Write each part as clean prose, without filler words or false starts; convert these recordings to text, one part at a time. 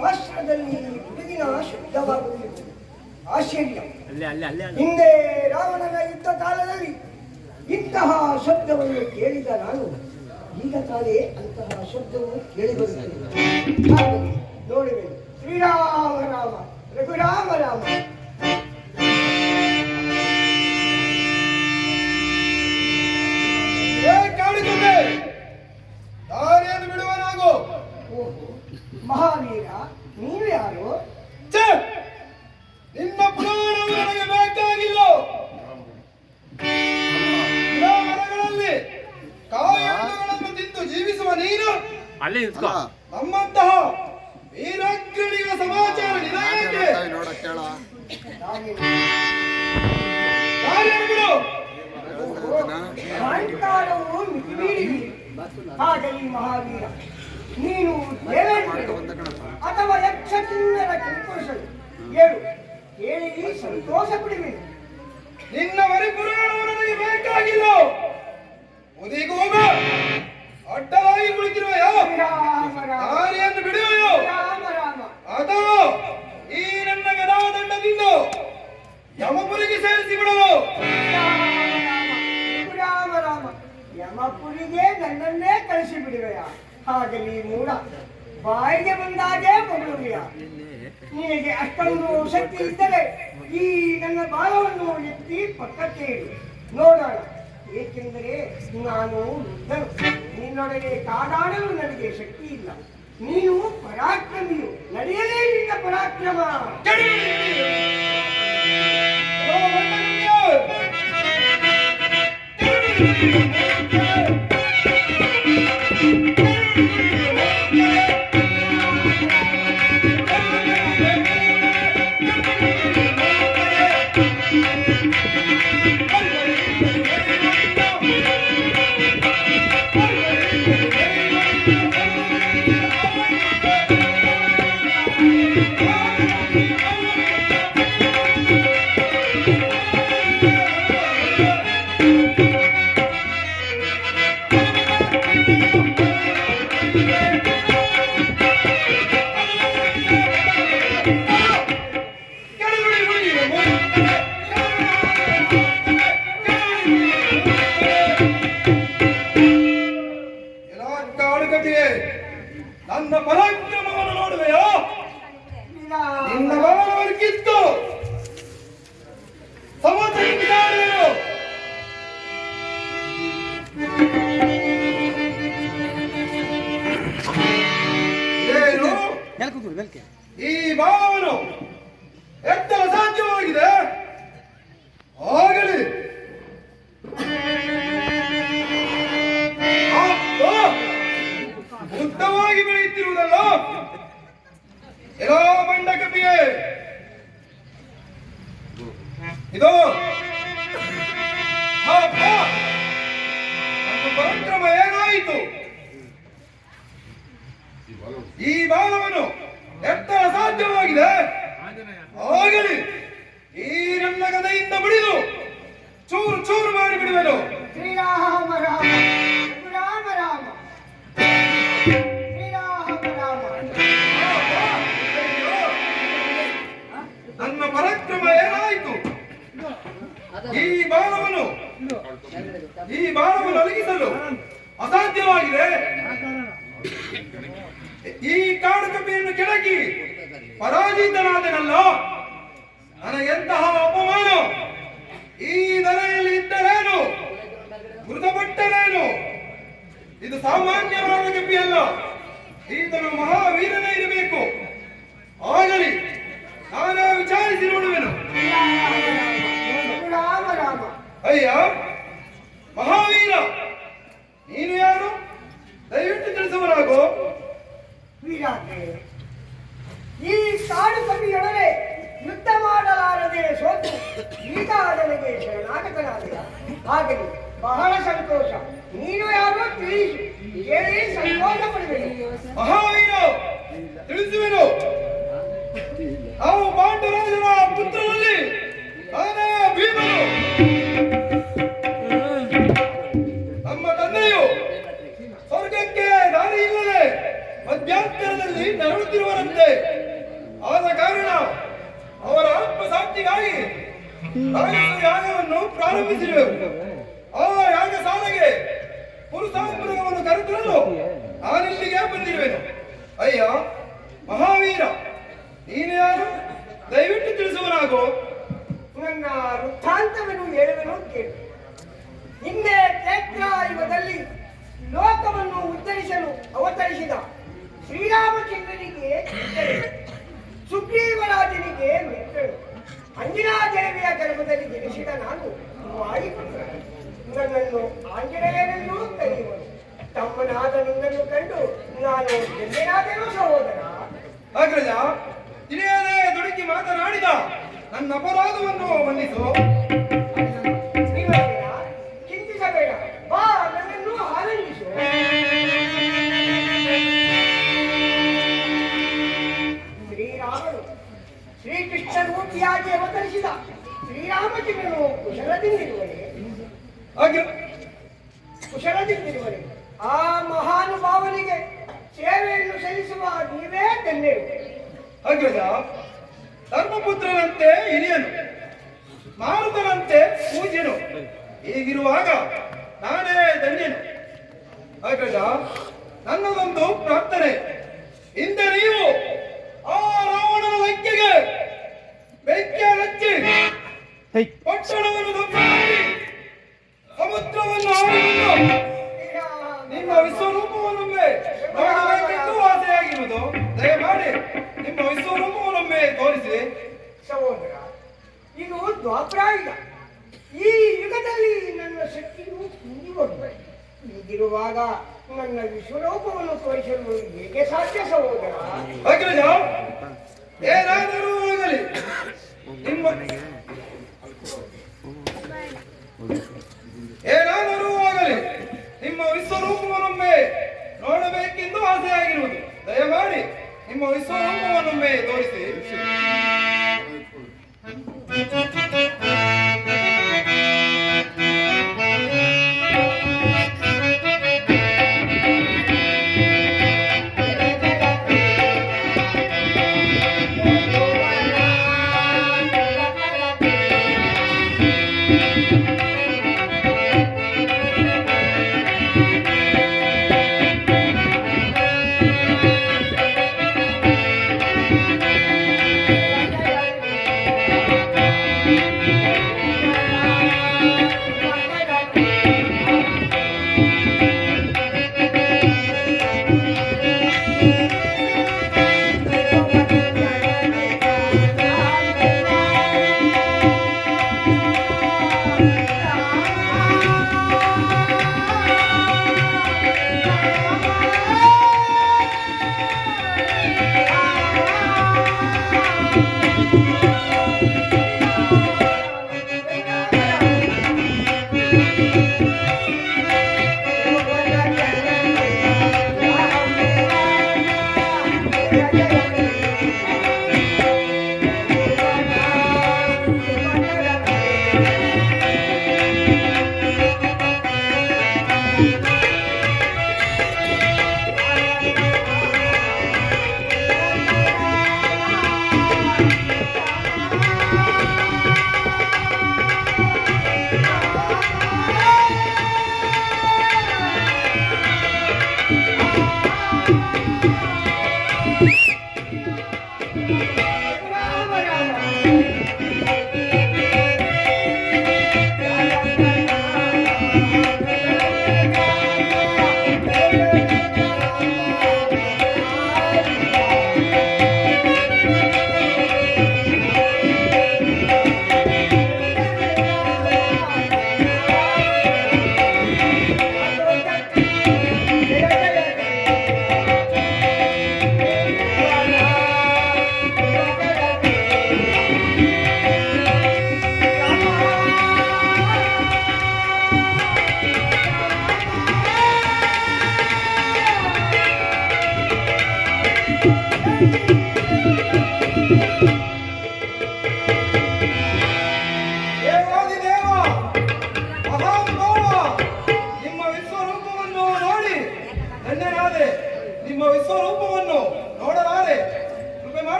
ಶಾಸ್ತ್ರದಲ್ಲಿ ಹುಡುಗಿನ ಶಬ್ದವಾಗುತ್ತಿರುವುದು ಆಶ್ಚರ್ಯ. ಹಿಂದೆ ರಾವಣನ ಯುದ್ಧ ಕಾಲದಲ್ಲಿ ಇಂತಹ ಶಬ್ದವನ್ನು ಕೇಳಿದ ನಾನು ಈಗ ತಾನೇ ಅಂತಹ ಶಬ್ದವು ಕೇಳಿಬರುತ್ತದೆ. ನೋಡುವೆ ಶ್ರೀರಾಮ ರಾಮ ರಘುರಾಮ ರಾಮ. ದಾರಿಯನ್ನು ಬಿಡುವನಾಗೋ. ಮಹಾವೀರ, ನೀವು ಯಾರು? ನಿನ್ನ ಪುರಾಣವು ನನಗೆ ಬೇಕಾಗಿಲ್ಲ. ಮರಗಳಲ್ಲಿ ಕಾಯಗಳನ್ನು ತಿಂದು ಜೀವಿಸುವ ನೀನು ನಮ್ಮಂತಹ ವೀರಾಗ್ರಣಿಗಳ ಸಮಾಚಾರ ನಿನಗೆ ಅಹಂಕಾರವು ಮಿತಿಮೀರಿದೆ. ಹಾಗಲಿ ಮಹಾವೀರ, ನೀನು ದೇವೇಂದ್ರ ಅಥವಾ ಯಕ್ಷ ಕಿನ್ನರ ಕಿಂಪುರುಷರು ಹೇಳು, ಕೇಳಿ ಸಂತೋಷ ಪಡುವೆನು. ನಿನ್ನ ಪರಿಪುರಾಣವು ನನಗೆ ಬೇಕಾಗಿಲ್ಲ. ಉದಿಗೋಗ ಅಡ್ಡಲಾಗಿ ಕುಳಿತಿರುವೆಯೋ? ದಾರಿಯನ್ನು ಬಿಡುವೆಯೋ? ಅಥವಾ ಈ ನನ್ನ ಗದಾದಂಡದಿಂದ ಯಮಪುರಿಗೆ ಸೇರಿಸಿ ಬಿಡಲು? ರಾಮ ರಾಮ, ಯಮಪುರಿಗೆ ನನ್ನನ್ನೇ ಕಳಿಸಿ ಬಿಡುವೆಯಾ? ಹಾಗಲಿ ಮೂಢ, ಬಾಯಿಗೆ ಬಂದಾಗೆ ಬರುವೆಯ. ನಿನಗೆ ಅಷ್ಟೊಂದು ಶಕ್ತಿ ಇದ್ದರೆ ಈ ನನ್ನ ಬಾಲವನ್ನು ಎತ್ತಿ ಪಕ್ಕಕ್ಕೆ ಇಡು, ನೋಡೋಣ. ಏಕೆಂದರೆ ನಾನು ವೃದ್ಧನು, ನಿನ್ನೊಡನೆ ಕಾದಾಡಲು ನನಗೆ ಶಕ್ತಿ ಇಲ್ಲ. ನೀನು ಪರಾಕ್ರಮಿಯು, ನಡೆಯಲೇ ನಿನ್ನ ಪರಾಕ್ರಮ. ನನ್ನ ಪರಾಕ್ರಮವನ್ನು ನೋಡುವೆಯೋ? ನಿನ್ನ ಬಾಲವನ್ನು ಕಿತ್ತು ಈ ಬಾಲವನ್ನು ಎತ್ತಲು ಸಾಧ್ಯವಾಗಿದೆ. ಆಗಲಿ ಉದ್ದವಾಗಿ ಬೆಳೆಯುತ್ತಿರುವುದಲ್ಲ. ಎಲ್ಲೋ ಮಂಡಕಪಿಯೇ, ಇದು ಪರಾಕ್ರಮ ಏನಾಯಿತು? ಈ ಬಾಲವನ್ನು ಎತ್ತಲು ಸಾಧ್ಯವಾಗಿದೆ. ಆಗಲಿ ಈ ನನ್ನ ಗದೆಯಿಂದ ಬಿಡಿದು ಚೂರು ಚೂರು ಮಾಡಿ ಬಿಡುವೆನು. ಶ್ರೀರಾಮ ರಾಮ ರಾಮ ರಾಮ ಶ್ರೀರಾಮ ರಾಮ. ನನ್ನ ಪರಾಕ್ರಮ ಏನಾಯಿತು? ಈ ಬಾಲವನ್ನು ಅಲಗಿಸಲು ಅಸಾಧ್ಯವಾಗಿದೆ. ಈ ಕಾಡು ಕಪಿಯನ್ನು ಕೆಳಗಿ ಪರಾಜಿತನಾದನಲ್ಲ. ನನಗೆಂತಹ ಅಪಮಾನ! ಈ ಧರೆಯಲ್ಲಿ ಇದ್ದರೇನು, ಮೃತಪಟ್ಟರೇನು? ಇದು ಸಾಮಾನ್ಯವಾದ ಕಪಿಯಲ್ಲ, ಈತನು ಮಹಾವೀರನೇ ಇರಬೇಕು. ಆಗಲಿ, ನಾನೇ ವಿಚಾರಿಸಿ ನೋಡುವೆನು. ರಾಮ ರಾಮ. ಅಯ್ಯ ಮಹಾವೀರ, ನೀನು ಯಾರು? ದಯವಿಟ್ಟು ತಿಳಿಸುವರಾಗೋ. ವೀರಾಗ್ರೆ, ಈ ಕಾಡು ಕಪಿಯೊಡನೆ ಯುದ್ಧ ಮಾಡಲಾರದೆ ಸೋತು ಈಗ ನನಗೆ ಶರಣಾಗತನಾದೆಯ. ಆಗಲಿ, ಬಹಳ ಸಂತೋಷ. ನೀನು ಯಾರೋ ತಿಳಿಸು, ಕೇಳಿ ಸಂತೋಷ ಪಡುವೆನು. ಮಹಾವೀರ, ತಿಳಿಸುವೆನು. ನಾವು ಪಾಂಡುರಾಜನ ಪುತ್ರರಲ್ಲಿ ನಾನೇ ಭೀಮನು. ನಮ್ಮ ತಂದೆಯು ಸ್ವರ್ಗಕ್ಕೆ ದಾರಿ ಇಲ್ಲದೆ ಮಧ್ಯಾಂತರದಲ್ಲಿ ನರಳುತ್ತಿರುವರಂತೆ. ಪ್ರಾಪ್ತಿಗಾಗಿ ರಾಜಸ ಯಾಗವನ್ನು ಪ್ರಾರಂಭಿಸಿರುವೆವು. ಆ ಯಾಗ ಸಾಧನೆಗೆ ಪುರುಷಾಂಬರವನ್ನು ಕರೆತರಲು ನಾನಿಲ್ಲಿಗೆ ಬಂದಿರುವೆನು. ಅಯ್ಯ ಮಹಾವೀರ, ನೀನು ಯಾರು? ದಯವಿಟ್ಟು ತಿಳಿಸುವನಾಗೋ. ನನ್ನ ವೃತ್ತಾಂತವನ್ನು ಹೇಳುವೆನು ಕೇಳು. ಹಿಂದೆ ಕ್ಷೇತ್ರಯುಗದಲ್ಲಿ ಲೋಕವನ್ನು ಉದ್ಧರಿಸಲು ಅವತರಿಸಿದ ಶ್ರೀರಾಮಚಂದ್ರನಿಗೆ ಚಿತ್ತರು, ಸುಗ್ರೀವರಾಜನಿಗೆ ಮಿತ್ರರು, ಅಂಜನಾದೇವಿಯ ಗರ್ಭದಲ್ಲಿ ಜನಿಸಿದ ನಾನು ವಾಯುಪುತ್ರ. ನನ್ನನ್ನು ಆಂಜನೇಯನೆಂದೂ ಕರೆಯುವರು. ತಮ್ಮನಾದ ನಿನ್ನನ್ನು ಕಂಡು ನಾನು ಧನ್ಯನಾದೆನು ಸಹೋದರ. ಅಗ್ರಜ, ತಿಳಿಯದೆ ದುಡುಕಿ ಮಾತನಾಡಿದ ನನ್ನ ಅಪರಾಧವನ್ನು ಮನ್ನಿಸು. ಚಿಂತಿಸಬೇಡ, ಬಾ ನನ್ನನ್ನು ಆನಂದಿಸು. ಶ್ರೀರಾಮನು ಶ್ರೀಕೃಷ್ಣ ಮೂರ್ತಿಯಾಗಿ ಅವತರಿಸಿದ ಶ್ರೀರಾಮಚಂದ್ರನು ಕುಶಲದಿಂದಿರುವರೆ ಆ ಮಹಾನುಭಾವನಿಗೆ ಸೇವೆಯನ್ನು ಸಲ್ಲಿಸುವ ನೀವೇ ಧನ್ಯರು. ಅಗ್ರಜ, ಧರ್ಮಪುತ್ರನಂತೆ ಹಿರಿಯನು, ಮಾರುತನಂತೆ ಪೂಜ್ಯನು. ಹೀಗಿರುವಾಗ ನಾನೇ ಧನ್ಯನು. ಅಗ್ರಜ, ನನ್ನದೊಂದು ಪ್ರಾರ್ಥನೆ. ಹಿಂದೆ ನೀವು ಆ ರಾವಣನ ಲಂಕೆಗೆ ಬೆಂಕಿ ಹಚ್ಚಿ ಪಟ್ಟಣವನ್ನು ಧ್ವಂಸ ಮಾಡಿ ಸಮುದ್ರವನ್ನು ಆಳಿಕೊಂಡು ನಿಮ್ಮ ವಿಶ್ವರೂಪವನ್ನೊಮ್ಮೆ ನೋಡಬೇಕೆಂದು ಆಸೆಯಾಗಿರುವುದು. ದಯಮಾಡಿ ನಿಮ್ಮ ವಿಶ್ವರೂಪವನ್ನೊಮ್ಮೆ ತೋರಿಸಿ. ಸಹೋದರ, ಇದು ದ್ವಾಪರಾಯುಗ. ಈ ಯುಗದಲ್ಲಿ ನನ್ನ ಶಕ್ತಿಯು ಕುಂದಿ ಹೋಗಿದೆ. ಹೀಗಿರುವಾಗ ನನ್ನ ವಿಶ್ವರೂಪವನ್ನು ತೋರಿಸಲು ಹೇಗೆ ಸಾಧ್ಯ ಸಹೋದರ? ಅಗ್ರಜ, ಏನಾದರೂ ಆಗಲಿ ನಿಮ್ಮ ವಿಶ್ವರೂಪವನ್ನೊಮ್ಮೆ ನೋಡಬೇಕೆಂದು ಆಸೆಯಾಗಿರುವುದು. ದಯಮಾಡಿ ನಿಮ್ಮ ವಿಶ್ವರೂಪವನ್ನೊಮ್ಮೆ ತೋರಿಸಿ.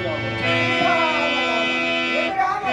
ರಾಮ ರಾಮ.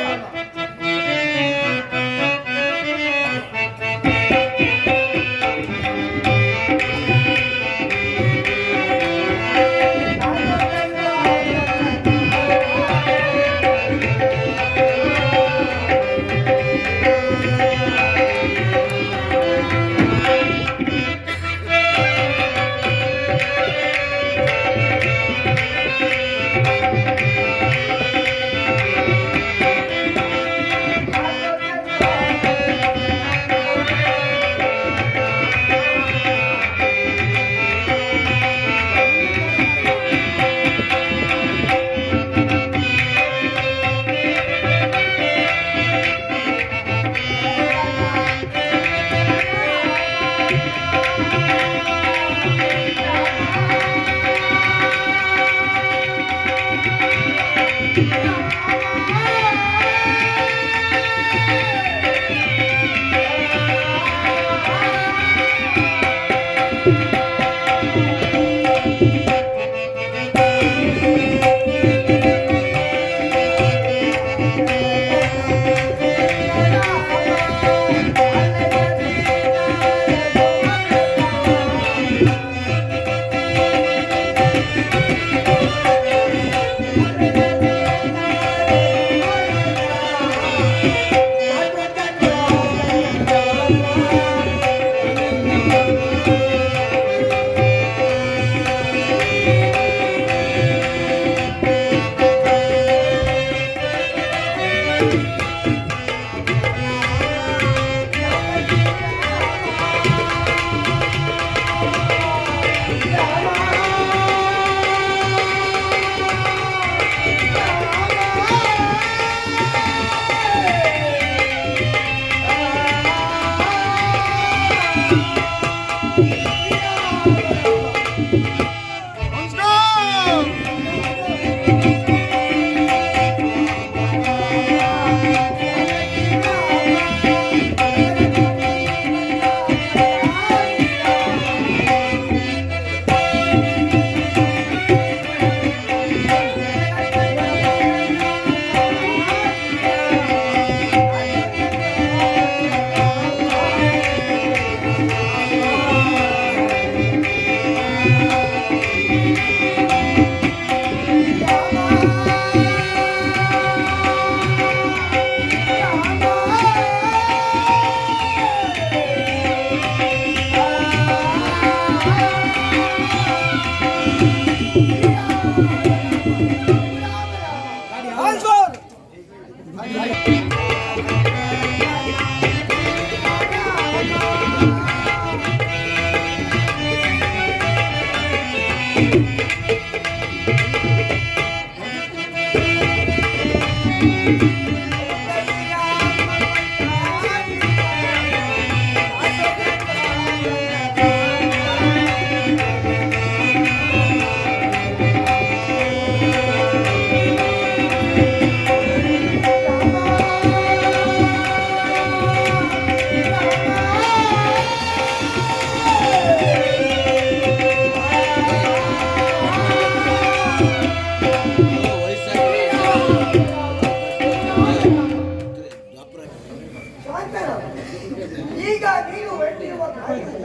ಈಗ ನೀನು ಹೊರಟಿರುವ ಕಾರ್ಯವು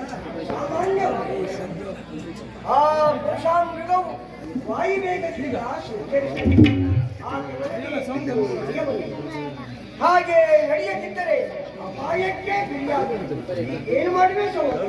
ಸಾಮಾನ್ಯವಾಗಿ ಆ ಮೃಗವು ವಾಯುವೇಗದಿಂದ ಸಂಚರಿಸುತ್ತದೆ. ಹಾಗೆ ನಡೆಯದಿದ್ದರೆ ಅಪಾಯಕ್ಕೆ ಗುರಿಯಾಗುತ್ತದೆ. ಏನು ಮಾಡಬೇಕು ಸಹೋದರ?